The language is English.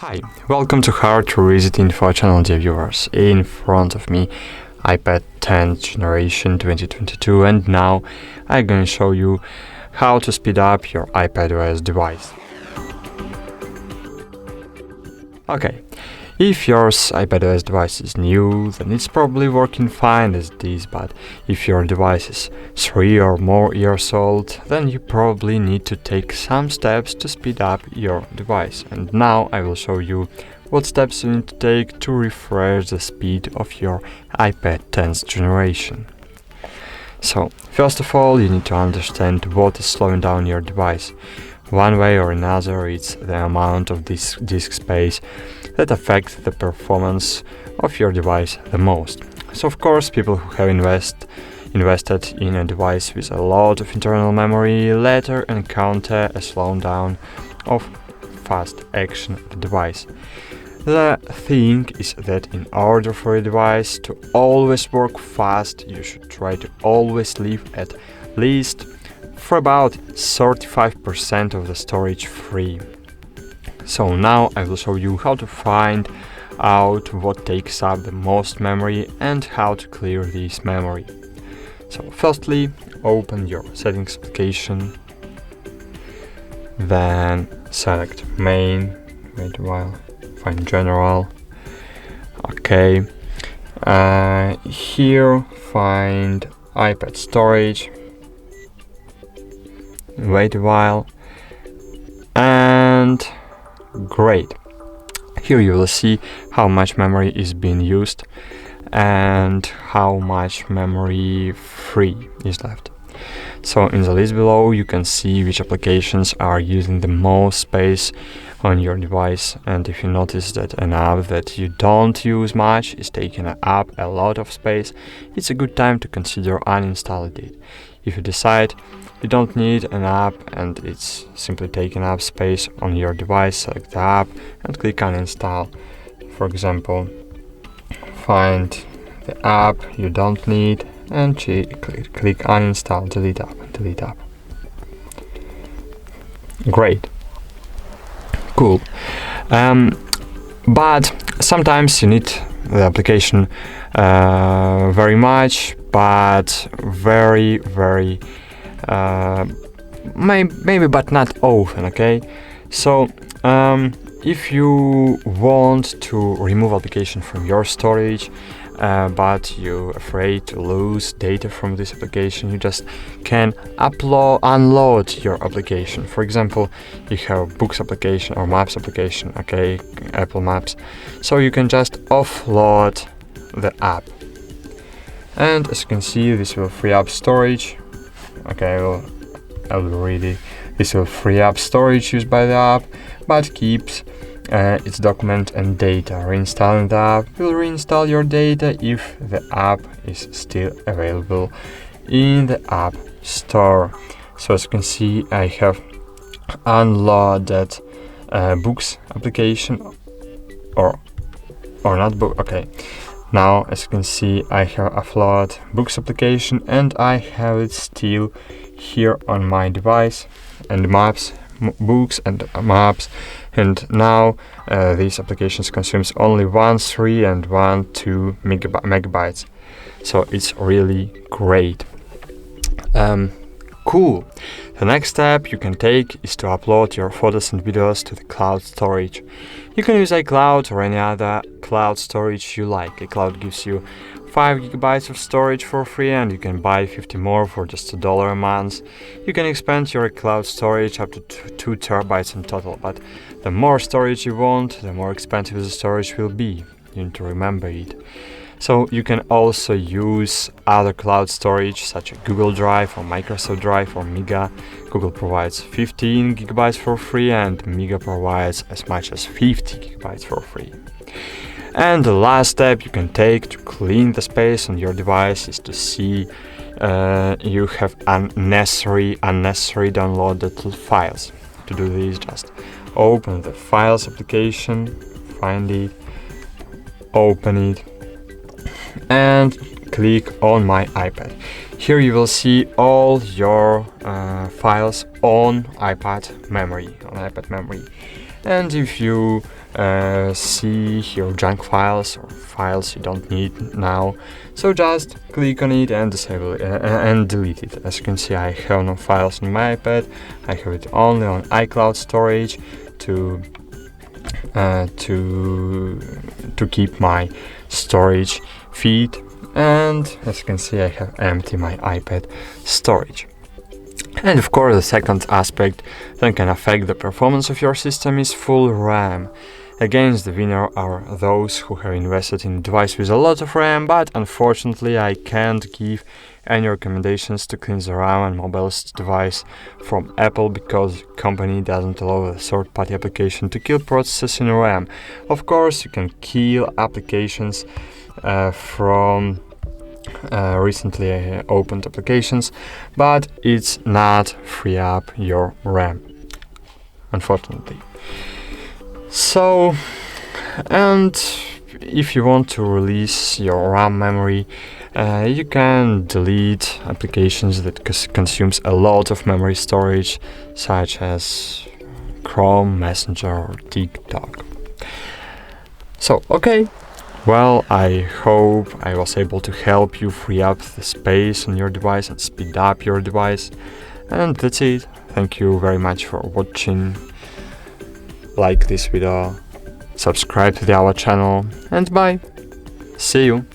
Hi, welcome to HardReset.Info channel, dear viewers. In front of me, iPad 10th generation 2022, and now I'm going to show you how to speed up your iPadOS device. Okay, if your iPadOS device is new, then it's probably working fine as it is, but if your device is 3 or more years old, then you probably need to take some steps to speed up your device. And now I will show you what steps you need to take to refresh the speed of your iPad 10th generation. So, first of all, you need to understand what is slowing down your device. One way or another, it's the amount of disk space that affects the performance of your device the most. So of course, people who have invested in a device with a lot of internal memory later encounter a slowdown of fast action of the device. The thing is that in order for a device to always work fast, you should try to always leave at least for about 35% of the storage free. So now I will show you how to find out what takes up the most memory and how to clear this memory. So firstly, open your settings application, then select main, wait a while, find general, okay, here find iPad storage, wait a while, and great. Here you will see how much memory is being used and how much memory free is left. So in the list below you can see which applications are using the most space on your device, and if you notice that an app that you don't use much is taking up a lot of space, it's a good time to consider uninstalling it. If you decide you don't need an app and it's simply taking up space on your device, select the app and click uninstall. For example, find the app you don't need and click uninstall, delete app. Great. Cool. But sometimes you need the application very much, but very maybe but not often, okay? So if you want to remove application from your storage but you're afraid to lose data from this application, you just can unload your application. For example, you have books application or maps application, okay, Apple Maps, so you can just offload the app, and as you can see, this will free up storage. Okay, I will read it. This will free up storage used by the app, but keeps its document and data. Reinstalling the app will reinstall your data if the app is still available in the App Store. So as you can see, I have unloaded books application or not book. Okay. Now, as you can see, I have Offload books application and I have it still here on my device, and maps, books and maps, and now these applications consumes only 1 3 and 1 2 megabytes, so it's really great. Cool. The next step you can take is to upload your photos and videos to the cloud storage. You can use iCloud or any other cloud storage you like. iCloud gives you 5 gigabytes of storage for free, and you can buy 50 more for just $1 a month. You can expand your cloud storage up to 2 terabytes in total, but the more storage you want, the more expensive the storage will be. You need to remember it. So you can also use other cloud storage such as Google Drive or Microsoft Drive or Mega. Google provides 15 gigabytes for free and Mega provides as much as 50 gigabytes for free. And the last step you can take to clean the space on your device is to see you have unnecessary downloaded files. To do this, just open the Files application, find it, open it, and click on My iPad. Here you will see all your files on iPad memory, and if you see your junk files or files you don't need now. So just click on it and disable it and delete it. As you can see, I have no files on my iPad. I have it only on iCloud storage to keep my storage feed. And as you can see, I have empty my iPad storage. And of course, the second aspect that can affect the performance of your system is full RAM. Again, the winner are those who have invested in a device with a lot of RAM, but unfortunately I can't give any recommendations to clean the RAM and mobile device from Apple because the company doesn't allow a third-party application to kill processes in RAM. Of course, you can kill applications from recently opened applications, but it's not free up your RAM, unfortunately. So, and if you want to release your RAM memory, you can delete applications that consumes a lot of memory storage, such as Chrome, Messenger, or TikTok. So, okay. Well, I hope I was able to help you free up the space on your device and speed up your device. And that's it. Thank you very much for watching. Like this video, subscribe to our channel, and bye. See you.